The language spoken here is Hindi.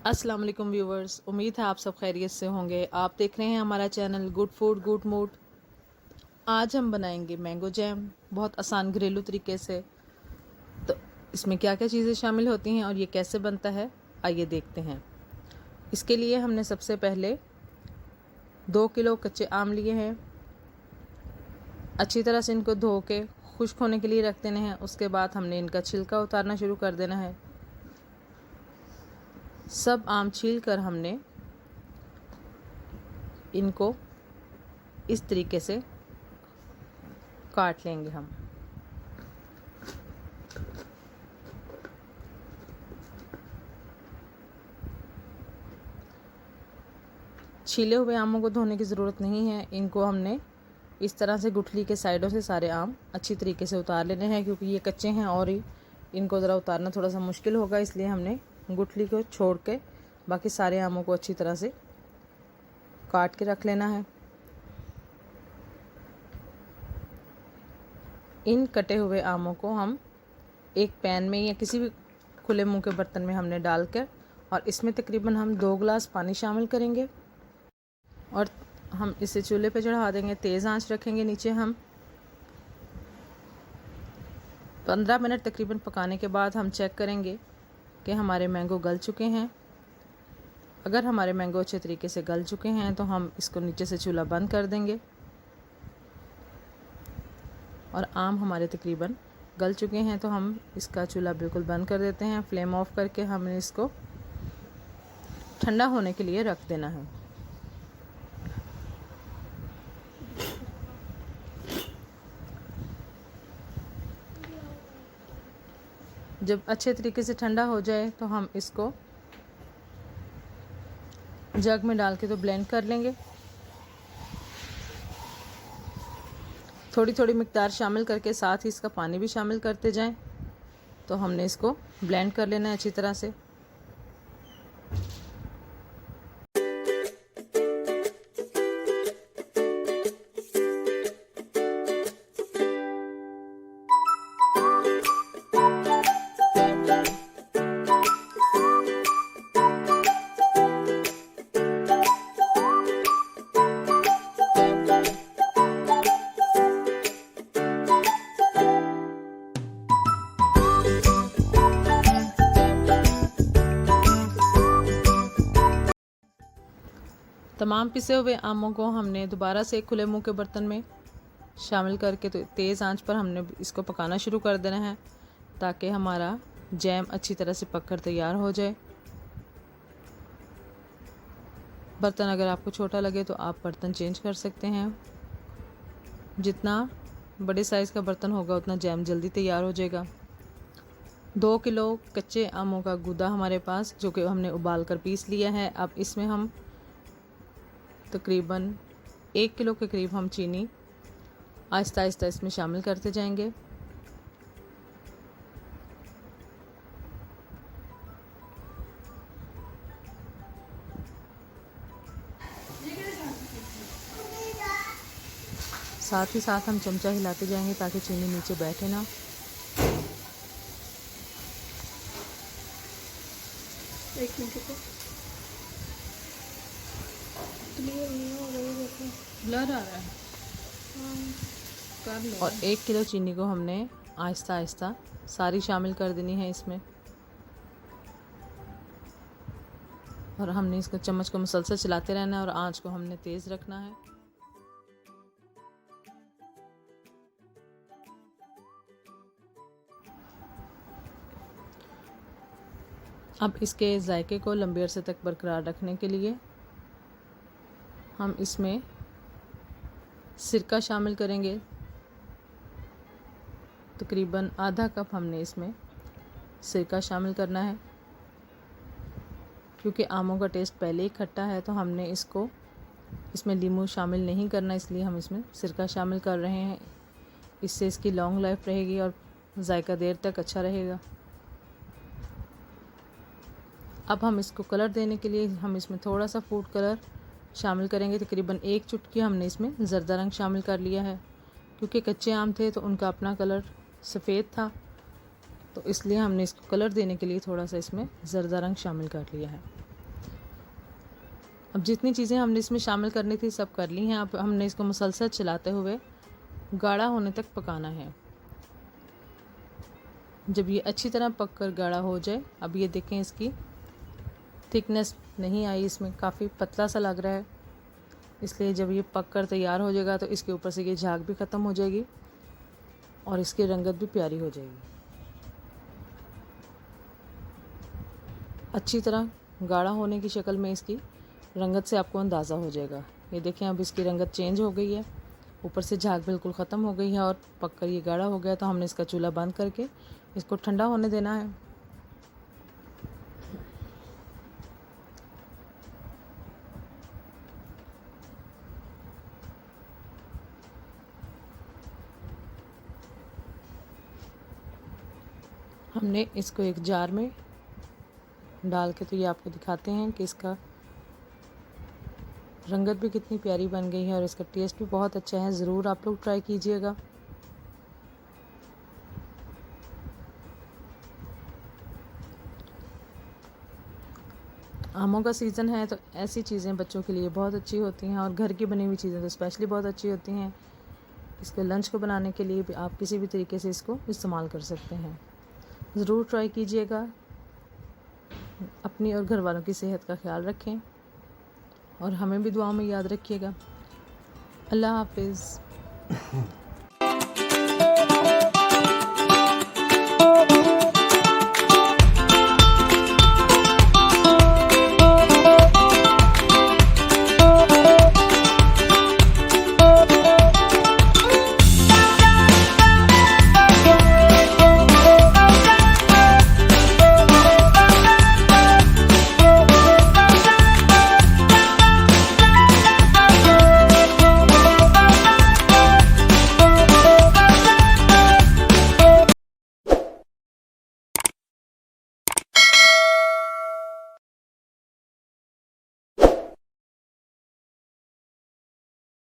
अस्सलाम वालेकुम व्यूवर्स, उम्मीद है आप सब खैरियत से होंगे। आप देख रहे हैं हमारा channel good food good mood. आज हम बनाएंगे मैंगो जैम बहुत आसान घरेलू तरीके से। तो इसमें क्या क्या चीज़ें शामिल होती हैं और ये कैसे बनता है, आइए देखते हैं। इसके लिए हमने सबसे पहले 2 किलो कच्चे आम लिए हैं। अच्छी तरह से इनको धो के खुश्क होने के लिए रख देने हैं। उसके बाद हमने इनका छिलका उतारना शुरू कर देना है। सब आम छील कर हमने इनको इस तरीके से काट लेंगे हम। छीले हुए आमों को धोने की ज़रूरत नहीं है। इनको हमने इस तरह से गुठली के साइडों से सारे आम अच्छी तरीके से उतार लेने हैं, क्योंकि ये कच्चे हैं और इनको ज़रा उतारना थोड़ा सा मुश्किल होगा। इसलिए हमने गुठली को छोड़ के बाकी सारे आमों को अच्छी तरह से काट के रख लेना है। इन कटे हुए आमों को हम एक पैन में या किसी भी खुले मुंह के बर्तन में हमने डाल कर, और इसमें तकरीबन हम 2 गिलास पानी शामिल करेंगे और हम इसे चूल्हे पे चढ़ा देंगे। तेज़ आंच रखेंगे। नीचे हम 15 मिनट तकरीबन पकाने के बाद हम चेक करेंगे कि हमारे मैंगो गल चुके हैं। अगर हमारे मैंगो अच्छे तरीके से गल चुके हैं तो हम इसको नीचे से चूल्हा बंद कर देंगे। और आम हमारे तकरीबन गल चुके हैं तो हम इसका चूल्हा बिल्कुल बंद कर देते हैं। फ्लेम ऑफ करके हमने इसको ठंडा होने के लिए रख देना है। जब अच्छे तरीके से ठंडा हो जाए तो हम इसको जग में डाल के तो ब्लेंड कर लेंगे। थोड़ी थोड़ी मिक़दार शामिल करके साथ ही इसका पानी भी शामिल करते जाएं। तो हमने इसको ब्लेंड कर लेना है अच्छी तरह से। तमाम पिसे हुए आमों को हमने दोबारा से एक खुले मुंह के बर्तन में शामिल करके तो तेज़ आंच पर हमने इसको पकाना शुरू कर देना है, ताकि हमारा जैम अच्छी तरह से पककर तैयार हो जाए। बर्तन अगर आपको छोटा लगे तो आप बर्तन चेंज कर सकते हैं। जितना बड़े साइज़ का बर्तन होगा उतना जैम जल्दी तैयार हो जाएगा। 2 किलो कच्चे आमों का गूदा हमारे पास, जो कि हमने उबाल कर पीस लिया है। अब इसमें हम तकरीबन 1 किलो के करीब हम चीनी आहिस्ता आहिस्ता इसमें शामिल करते जाएंगे। साथ ही साथ हम चमचा हिलाते जाएंगे ताकि चीनी नीचे बैठे ना। एक मिनट ब्लर आ रहा है। और 1 किलो चीनी को हमने आहिस्ता आहिस्ता सारी शामिल कर देनी है इसमें। और हमने इसको चम्मच को मुसलसल चलाते रहना है और आंच को हमने तेज़ रखना है। अब इसके जायके को लंबे अरसे तक बरकरार रखने के लिए हम इसमें सिरका शामिल करेंगे। तकरीबन आधा कप हमने इसमें सिरका शामिल करना है। क्योंकि आमों का टेस्ट पहले ही खट्टा है तो हमने इसमें नींबू शामिल नहीं करना, इसलिए हम इसमें सिरका शामिल कर रहे हैं। इससे इसकी लॉन्ग लाइफ रहेगी और जायका देर तक अच्छा रहेगा। अब हम इसको कलर देने के लिए हम इसमें थोड़ा सा फूड कलर शामिल करेंगे। तकरीबन 1 चुटकी हमने इसमें ज़र्दा रंग शामिल कर लिया है। क्योंकि कच्चे आम थे तो उनका अपना कलर सफ़ेद था, तो इसलिए हमने इसको कलर देने के लिए थोड़ा सा इसमें ज़र्दा रंग शामिल कर लिया है। अब जितनी चीज़ें हमने इसमें शामिल करनी थी सब कर ली हैं। अब हमने इसको मुसलसल चलाते हुए गाढ़ा होने तक पकाना है। जब ये अच्छी तरह पककर गाढ़ा हो जाए, अब ये देखें इसकी थिकनेस नहीं आई, इसमें काफ़ी पतला सा लग रहा है। इसलिए जब ये पक कर तैयार हो जाएगा तो इसके ऊपर से ये झाग भी ख़त्म हो जाएगी और इसकी रंगत भी प्यारी हो जाएगी। अच्छी तरह गाढ़ा होने की शक्ल में इसकी रंगत से आपको अंदाज़ा हो जाएगा। ये देखें अब इसकी रंगत चेंज हो गई है, ऊपर से झाग बिल्कुल ख़त्म हो गई है और पक कर ये गाढ़ा हो गया। तो हमने इसका चूल्हा बंद करके इसको ठंडा होने देना है। हमने इसको एक जार में डाल के, तो ये आपको दिखाते हैं कि इसका रंगत भी कितनी प्यारी बन गई है और इसका टेस्ट भी बहुत अच्छा है। ज़रूर आप लोग ट्राई कीजिएगा। आमों का सीज़न है तो ऐसी चीज़ें बच्चों के लिए बहुत अच्छी होती हैं और घर की बनी हुई चीज़ें तो स्पेशली बहुत अच्छी होती हैं। इसको लंच को बनाने के लिए भी आप किसी भी तरीके से इसको इस्तेमाल कर सकते हैं। ज़रूर ट्राई कीजिएगा। अपनी और घर वालों की सेहत का ख्याल रखें और हमें भी दुआओं में याद रखिएगा। अल्लाह हाफिज़।